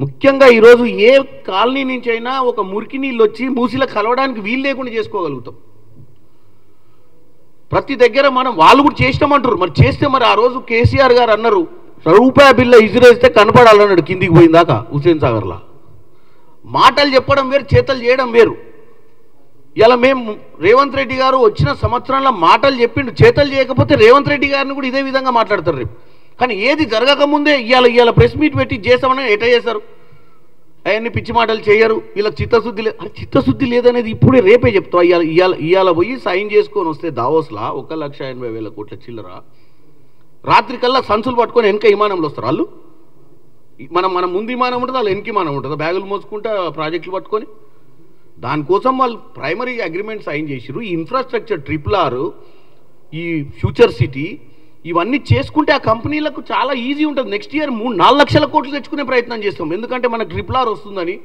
ముఖ్యంగా ఈరోజు ఏ కాలనీ నుంచి అయినా ఒక మురికి నీళ్ళు వచ్చి మూసిలో కలవడానికి వీలు లేకుండా చేసుకోగలుగుతాం. ప్రతి దగ్గర మనం వాళ్ళు కూడా చేసినామంటారు. మరి చేస్తే మరి ఆ రోజు కేసీఆర్ గారు అన్నారు రూపాయి బిల్ల ఇసిరేస్తే కనపడాలన్నాడు కిందికి పోయిందాకా హుస్సేన్ సాగర్లా. మాటలు చెప్పడం వేరు, చేతలు చేయడం వేరు. ఇలా మేము రేవంత్ రెడ్డి గారు వచ్చిన సంవత్సరంలో మాటలు చెప్పిండు, చేతలు చేయకపోతే రేవంత్ రెడ్డి గారిని కూడా ఇదే విధంగా మాట్లాడతారు రేపు. కానీ ఏది జరగకముందే ఇవాళ ప్రెస్ మీట్ పెట్టి చేస్తామని ఎట చేశారు? అవన్నీ పిచ్చి మాటలు చేయరు, వీళ్ళకి చిత్తశుద్ధి లేదు. అరే చిత్తశుద్ధి లేదనేది ఇప్పుడే రేపే చెప్తావు. ఇవాళ పోయి సైన్ చేసుకొని వస్తే దావోస్లా 1,80,000 కోట్ల చిల్లర, రాత్రికల్లా సంచులు పట్టుకొని వెనక విమానంలో వస్తారు వాళ్ళు. మన ముందు విమానం ఉంటుంది, వాళ్ళు వెనక విమానం ఉంటుంది, బ్యాగులు మోసుకుంటా ప్రాజెక్టులు పట్టుకొని. దానికోసం వాళ్ళు ప్రైమరీ అగ్రిమెంట్ సైన్ చేసిరు. ఈ ఇన్ఫ్రాస్ట్రక్చర్ RRR, ఈ ఫ్యూచర్ సిటీ, ఇవన్నీ చేసుకుంటే ఆ కంపెనీలకు చాలా ఈజీ ఉంటుంది. నెక్స్ట్ ఇయర్ 3-4 లక్షల కోట్లు తెచ్చుకునే ప్రయత్నం చేస్తాం. ఎందుకంటే మనకు RRR వస్తుందని.